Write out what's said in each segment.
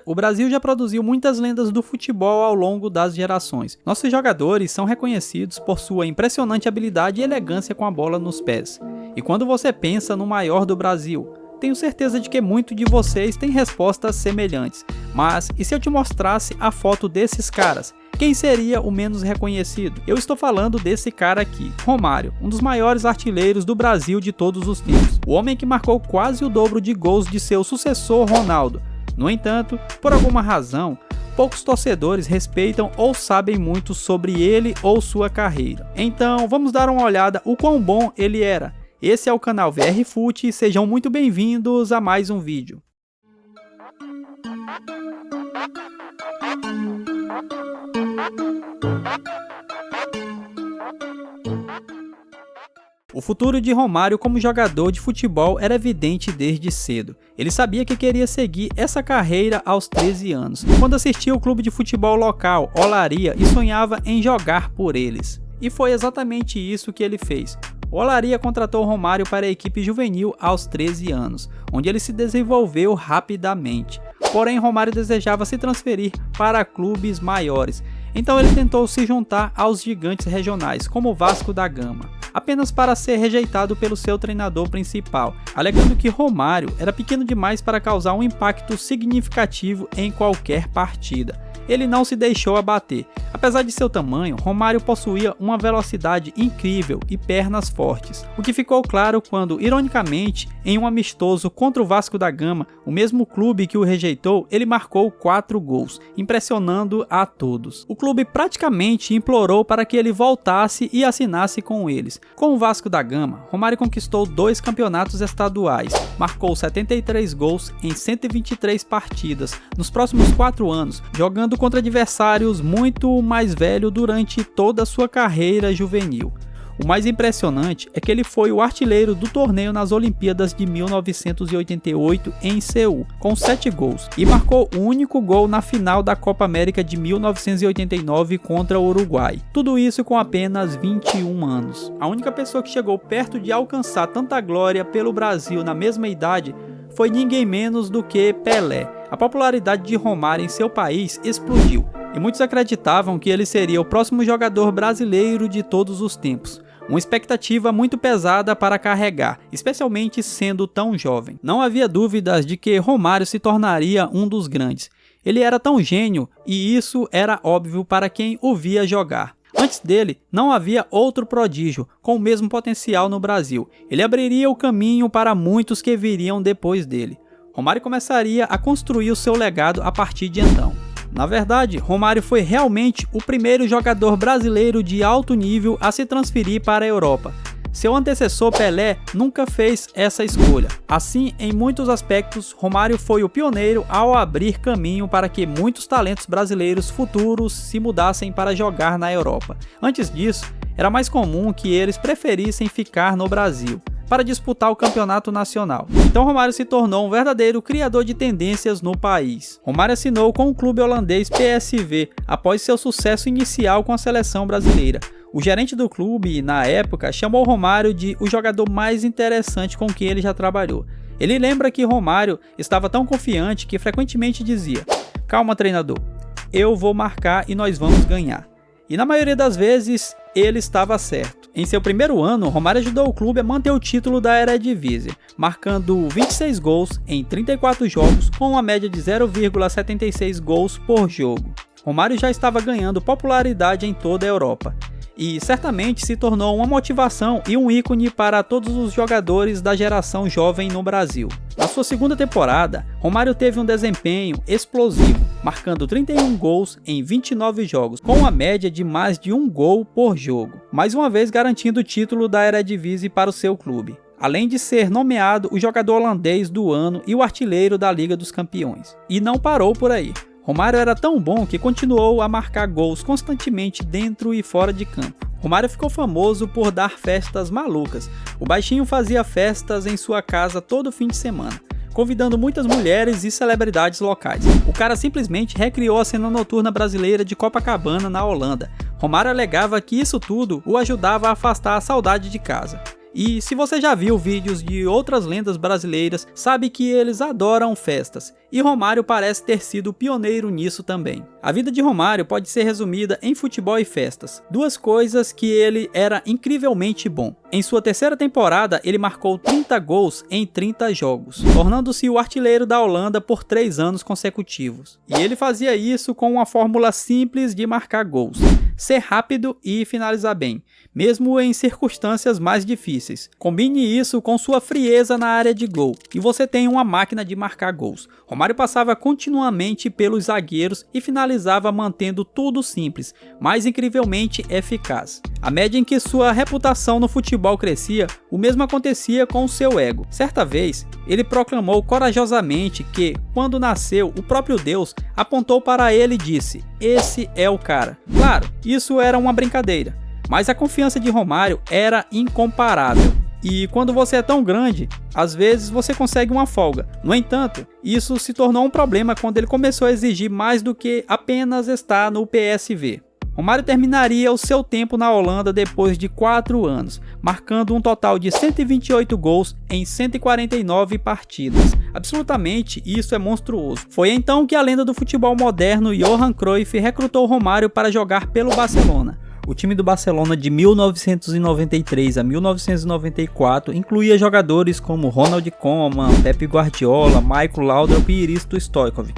O Brasil já produziu muitas lendas do futebol ao longo das gerações. Nossos jogadores são reconhecidos por sua impressionante habilidade e elegância com a bola nos pés. E quando você pensa no maior do Brasil, tenho certeza de que muitos de vocês têm respostas semelhantes. Mas e se eu te mostrasse a foto desses caras? Quem seria o menos reconhecido? Eu estou falando desse cara aqui, Romário, um dos maiores artilheiros do Brasil de todos os tempos. O homem que marcou quase o dobro de gols de seu sucessor Ronaldo. No entanto, por alguma razão, poucos torcedores respeitam ou sabem muito sobre ele ou sua carreira. Então, vamos dar uma olhada o quão bom ele era. Esse é o canal VRFoot e sejam muito bem-vindos a mais um vídeo. O futuro de Romário como jogador de futebol era evidente desde cedo. Ele sabia que queria seguir essa carreira aos 13 anos, quando assistia ao clube de futebol local, Olaria, e sonhava em jogar por eles. E foi exatamente isso que ele fez. O Olaria contratou Romário para a equipe juvenil aos 13 anos, onde ele se desenvolveu rapidamente. Porém, Romário desejava se transferir para clubes maiores, então ele tentou se juntar aos gigantes regionais, como o Vasco da Gama, apenas para ser rejeitado pelo seu treinador principal, alegando que Romário era pequeno demais para causar um impacto significativo em qualquer partida. Ele não se deixou abater. Apesar de seu tamanho, Romário possuía uma velocidade incrível e pernas fortes, o que ficou claro quando, ironicamente, em um amistoso contra o Vasco da Gama, o mesmo clube que o rejeitou, ele marcou 4 gols, impressionando a todos. O clube praticamente implorou para que ele voltasse e assinasse com eles. Com o Vasco da Gama, Romário conquistou 2 campeonatos estaduais, marcou 73 gols em 123 partidas nos próximos 4 anos, jogando contra adversários muito mais velhos durante toda a sua carreira juvenil. O mais impressionante é que ele foi o artilheiro do torneio nas Olimpíadas de 1988 em Seul, com 7 gols, e marcou o único gol na final da Copa América de 1989 contra o Uruguai. Tudo isso com apenas 21 anos. A única pessoa que chegou perto de alcançar tanta glória pelo Brasil na mesma idade foi ninguém menos do que Pelé. A popularidade de Romário em seu país explodiu, e muitos acreditavam que ele seria o próximo jogador brasileiro de todos os tempos. Uma expectativa muito pesada para carregar, especialmente sendo tão jovem. Não havia dúvidas de que Romário se tornaria um dos grandes. Ele era tão gênio, e isso era óbvio para quem o via jogar. Antes dele, não havia outro prodígio com o mesmo potencial no Brasil. Ele abriria o caminho para muitos que viriam depois dele. Romário começaria a construir o seu legado a partir de então. Na verdade, Romário foi realmente o primeiro jogador brasileiro de alto nível a se transferir para a Europa. Seu antecessor Pelé nunca fez essa escolha. Assim, em muitos aspectos, Romário foi o pioneiro ao abrir caminho para que muitos talentos brasileiros futuros se mudassem para jogar na Europa. Antes disso, era mais comum que eles preferissem ficar no Brasil para disputar o campeonato nacional. Então Romário se tornou um verdadeiro criador de tendências no país. Romário assinou com o clube holandês PSV após seu sucesso inicial com a seleção brasileira. O gerente do clube, na época, chamou Romário de o jogador mais interessante com quem ele já trabalhou. Ele lembra que Romário estava tão confiante que frequentemente dizia: "Calma, treinador, eu vou marcar e nós vamos ganhar." E na maioria das vezes, ele estava certo. Em seu primeiro ano, Romário ajudou o clube a manter o título da Eredivisie, marcando 26 gols em 34 jogos, com uma média de 0,76 gols por jogo. Romário já estava ganhando popularidade em toda a Europa, e certamente se tornou uma motivação e um ícone para todos os jogadores da geração jovem no Brasil. Na sua segunda temporada, Romário teve um desempenho explosivo, marcando 31 gols em 29 jogos, com uma média de mais de 1 gol por jogo, mais uma vez garantindo o título da Eredivisie para o seu clube, além de ser nomeado o jogador holandês do ano e o artilheiro da Liga dos Campeões. E não parou por aí. Romário era tão bom que continuou a marcar gols constantemente dentro e fora de campo. Romário ficou famoso por dar festas malucas. O baixinho fazia festas em sua casa todo fim de semana, convidando muitas mulheres e celebridades locais. O cara simplesmente recriou a cena noturna brasileira de Copacabana, na Holanda. Romário alegava que isso tudo o ajudava a afastar a saudade de casa. E se você já viu vídeos de outras lendas brasileiras, sabe que eles adoram festas, e Romário parece ter sido pioneiro nisso também. A vida de Romário pode ser resumida em futebol e festas, duas coisas que ele era incrivelmente bom. Em sua terceira temporada, ele marcou 30 gols em 30 jogos, tornando-se o artilheiro da Holanda por 3 anos consecutivos. E ele fazia isso com uma fórmula simples de marcar gols: ser rápido e finalizar bem, mesmo em circunstâncias mais difíceis. Combine isso com sua frieza na área de gol, e você tem uma máquina de marcar gols. Romário passava continuamente pelos zagueiros e finalizava mantendo tudo simples, mas incrivelmente eficaz. À medida em que sua reputação no futebol crescia, o mesmo acontecia com seu ego. Certa vez, ele proclamou corajosamente que, quando nasceu, o próprio Deus apontou para ele e disse: "Esse é o cara". Claro, isso era uma brincadeira, mas a confiança de Romário era incomparável. E quando você é tão grande, às vezes você consegue uma folga. No entanto, isso se tornou um problema quando ele começou a exigir mais do que apenas estar no PSV. Romário terminaria o seu tempo na Holanda depois de 4 anos, marcando um total de 128 gols em 149 partidas. Absolutamente, isso é monstruoso. Foi então que a lenda do futebol moderno, Johan Cruyff, recrutou Romário para jogar pelo Barcelona. O time do Barcelona de 1993 a 1994 incluía jogadores como Ronald Koeman, Pep Guardiola, Michael Laudrup e Hristo Stoichkov.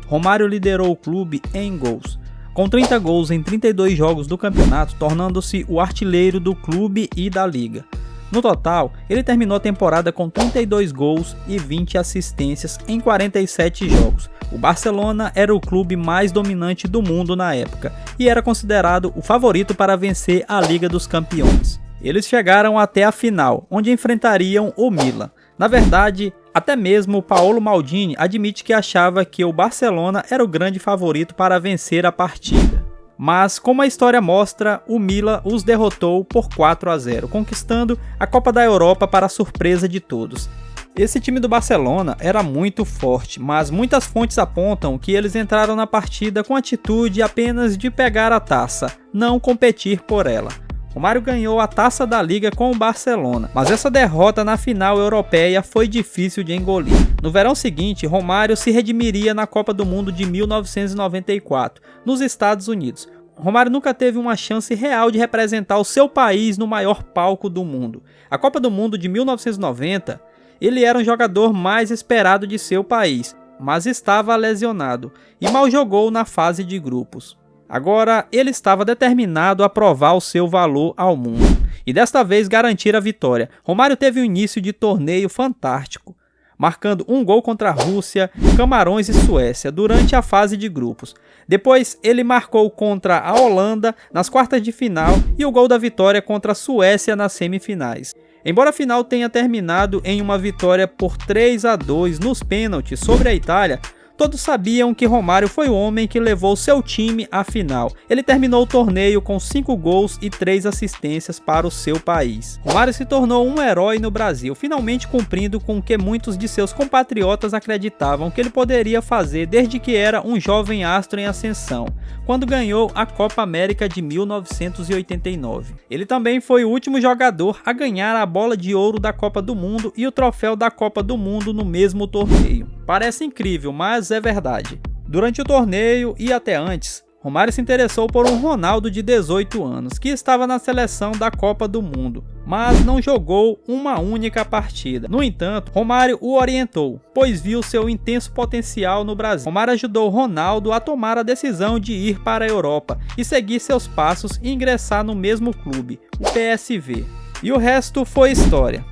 Romário liderou o clube em gols, com 30 gols em 32 jogos do campeonato, tornando-se o artilheiro do clube e da liga. No total, ele terminou a temporada com 32 gols e 20 assistências em 47 jogos. O Barcelona era o clube mais dominante do mundo na época e era considerado o favorito para vencer a Liga dos Campeões. Eles chegaram até a final, onde enfrentariam o Milan. Na verdade, até mesmo Paolo Maldini admite que achava que o Barcelona era o grande favorito para vencer a partida. Mas, como a história mostra, o Milan os derrotou por 4-0, conquistando a Copa da Europa para a surpresa de todos. Esse time do Barcelona era muito forte, mas muitas fontes apontam que eles entraram na partida com a atitude apenas de pegar a taça, não competir por ela. Romário ganhou a taça da Liga com o Barcelona, mas essa derrota na final europeia foi difícil de engolir. No verão seguinte, Romário se redimiria na Copa do Mundo de 1994, nos Estados Unidos. Romário nunca teve uma chance real de representar o seu país no maior palco do mundo. A Copa do Mundo de 1990, ele era um jogador mais esperado de seu país, mas estava lesionado e mal jogou na fase de grupos. Agora, ele estava determinado a provar o seu valor ao mundo e desta vez garantir a vitória. Romário teve um início de torneio fantástico, marcando um gol contra a Rússia, Camarões e Suécia durante a fase de grupos. Depois, ele marcou contra a Holanda nas quartas de final e o gol da vitória contra a Suécia nas semifinais. Embora a final tenha terminado em uma vitória por 3-2 nos pênaltis sobre a Itália, todos sabiam que Romário foi o homem que levou seu time à final. Ele terminou o torneio com 5 gols e 3 assistências para o seu país. Romário se tornou um herói no Brasil, finalmente cumprindo com o que muitos de seus compatriotas acreditavam que ele poderia fazer desde que era um jovem astro em ascensão, quando ganhou a Copa América de 1989. Ele também foi o último jogador a ganhar a bola de ouro da Copa do Mundo e o troféu da Copa do Mundo no mesmo torneio. Parece incrível, mas é verdade. Durante o torneio e até antes, Romário se interessou por um Ronaldo de 18 anos, que estava na seleção da Copa do Mundo, mas não jogou uma única partida. No entanto, Romário o orientou, pois viu seu intenso potencial no Brasil. Romário ajudou Ronaldo a tomar a decisão de ir para a Europa e seguir seus passos e ingressar no mesmo clube, o PSV. E o resto foi história.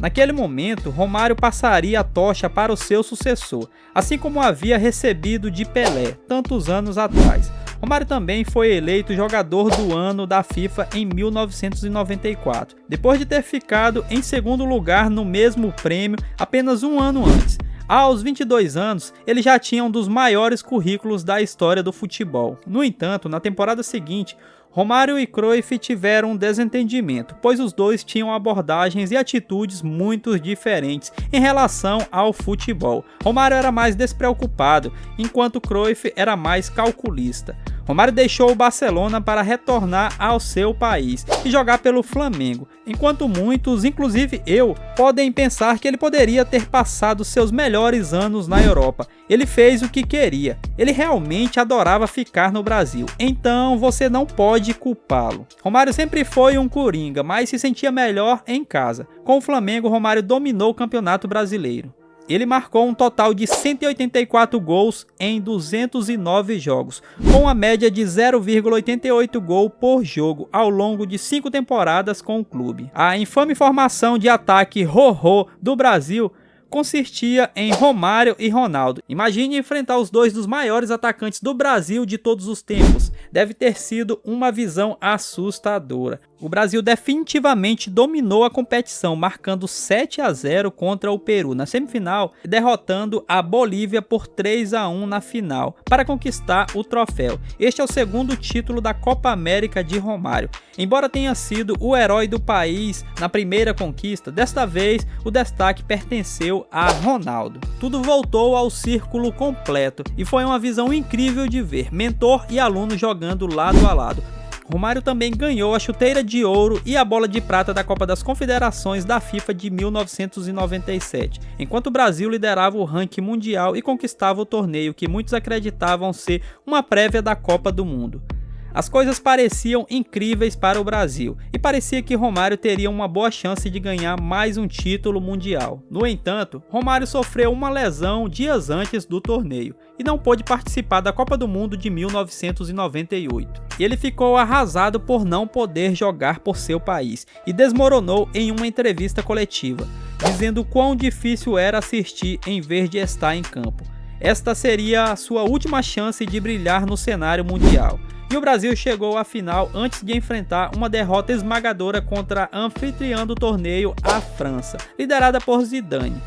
Naquele momento, Romário passaria a tocha para o seu sucessor, assim como havia recebido de Pelé, tantos anos atrás. Romário também foi eleito jogador do ano da FIFA em 1994, depois de ter ficado em segundo lugar no mesmo prêmio apenas um ano antes. Aos 22 anos, ele já tinha um dos maiores currículos da história do futebol. No entanto, na temporada seguinte, Romário e Cruyff tiveram um desentendimento, pois os dois tinham abordagens e atitudes muito diferentes em relação ao futebol. Romário era mais despreocupado, enquanto Cruyff era mais calculista. Romário deixou o Barcelona para retornar ao seu país e jogar pelo Flamengo, enquanto muitos, inclusive eu, podem pensar que ele poderia ter passado seus melhores anos na Europa. Ele fez o que queria, ele realmente adorava ficar no Brasil, então você não pode culpá-lo. Romário sempre foi um coringa, mas se sentia melhor em casa. Com o Flamengo, Romário dominou o Campeonato Brasileiro. Ele marcou um total de 184 gols em 209 jogos, com uma média de 0,88 gol por jogo ao longo de 5 temporadas com o clube. A infame formação de ataque Rorô do Brasil consistia em Romário e Ronaldo. Imagine enfrentar os dois dos maiores atacantes do Brasil de todos os tempos. Deve ter sido uma visão assustadora. O Brasil definitivamente dominou a competição, marcando 7-0 contra o Peru na semifinal, derrotando a Bolívia por 3-1 na final, para conquistar o troféu. Este é o segundo título da Copa América de Romário. Embora tenha sido o herói do país na primeira conquista, desta vez o destaque pertenceu a Ronaldo. Tudo voltou ao círculo completo e foi uma visão incrível de ver mentor e aluno jogando lado a lado. Romário também ganhou a chuteira de ouro e a bola de prata da Copa das Confederações da FIFA de 1997, enquanto o Brasil liderava o ranking mundial e conquistava o torneio que muitos acreditavam ser uma prévia da Copa do Mundo. As coisas pareciam incríveis para o Brasil e parecia que Romário teria uma boa chance de ganhar mais um título mundial. No entanto, Romário sofreu uma lesão dias antes do torneio e não pôde participar da Copa do Mundo de 1998. E ele ficou arrasado por não poder jogar por seu país e desmoronou em uma entrevista coletiva, dizendo quão difícil era assistir em vez de estar em campo. Esta seria a sua última chance de brilhar no cenário mundial. E o Brasil chegou à final antes de enfrentar uma derrota esmagadora contra a anfitriã do torneio, a França, liderada por Zidane.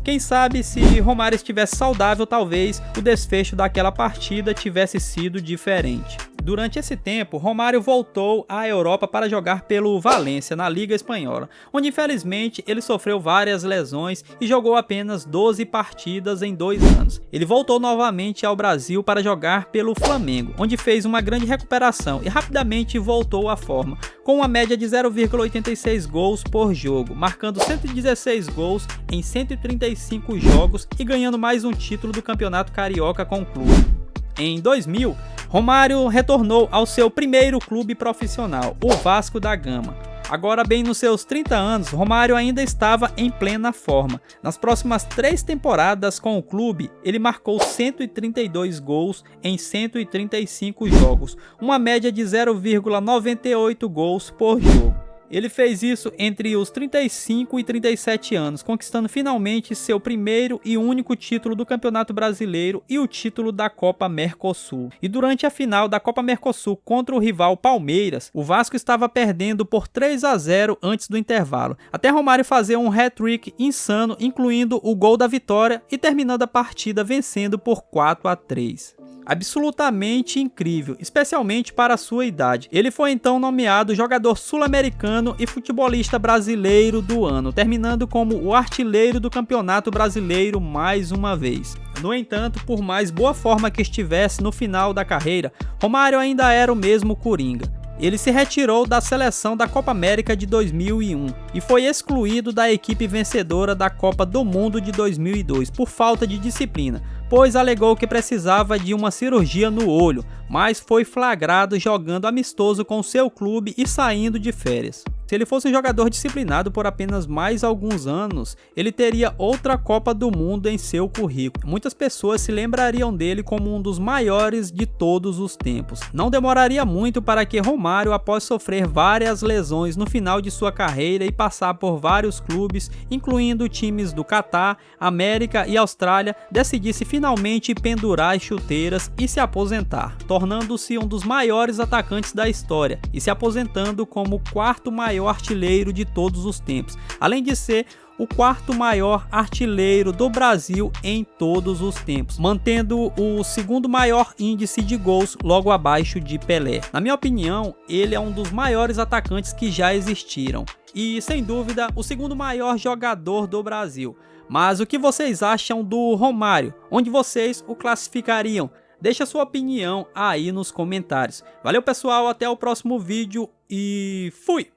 Quem sabe se Romário estivesse saudável, talvez o desfecho daquela partida tivesse sido diferente. Durante esse tempo, Romário voltou à Europa para jogar pelo Valência, na Liga Espanhola, onde infelizmente ele sofreu várias lesões e jogou apenas 12 partidas em 2 anos. Ele voltou novamente ao Brasil para jogar pelo Flamengo, onde fez uma grande recuperação e rapidamente voltou à forma, com uma média de 0,86 gols por jogo, marcando 116 gols em 135 jogos e ganhando mais um título do Campeonato Carioca com o clube. Em 2000, Romário retornou ao seu primeiro clube profissional, o Vasco da Gama. Agora bem nos seus 30 anos, Romário ainda estava em plena forma. Nas próximas 3 temporadas com o clube, ele marcou 132 gols em 135 jogos, uma média de 0,98 gols por jogo. Ele fez isso entre os 35 e 37 anos, conquistando finalmente seu primeiro e único título do Campeonato Brasileiro e o título da Copa Mercosul. E durante a final da Copa Mercosul contra o rival Palmeiras, o Vasco estava perdendo por 3-0 antes do intervalo, até Romário fazer um hat-trick insano, incluindo o gol da vitória e terminando a partida vencendo por 4-3. Absolutamente incrível, especialmente para a sua idade. Ele foi então nomeado jogador sul-americano e futebolista brasileiro do ano, terminando como o artilheiro do Campeonato Brasileiro mais uma vez. No entanto, por mais boa forma que estivesse no final da carreira, Romário ainda era o mesmo coringa. Ele se retirou da seleção da Copa América de 2001 e foi excluído da equipe vencedora da Copa do Mundo de 2002 por falta de disciplina, pois alegou que precisava de uma cirurgia no olho, mas foi flagrado jogando amistoso com seu clube e saindo de férias. Se ele fosse um jogador disciplinado por apenas mais alguns anos, ele teria outra Copa do Mundo em seu currículo. Muitas pessoas se lembrariam dele como um dos maiores de todos os tempos. Não demoraria muito para que Romário, após sofrer várias lesões no final de sua carreira e passar por vários clubes, incluindo times do Catar, América e Austrália, decidisse finalmente pendurar as chuteiras e se aposentar, tornando-se um dos maiores atacantes da história e se aposentando como o 4º maior artilheiro de todos os tempos, além de ser o 4º maior artilheiro do Brasil em todos os tempos, mantendo o 2º maior índice de gols logo abaixo de Pelé. Na minha opinião, ele é um dos maiores atacantes que já existiram e, sem dúvida, o 2º maior jogador do Brasil. Mas o que vocês acham do Romário? Onde vocês o classificariam? Deixa sua opinião aí nos comentários. Valeu pessoal, até o próximo vídeo e fui!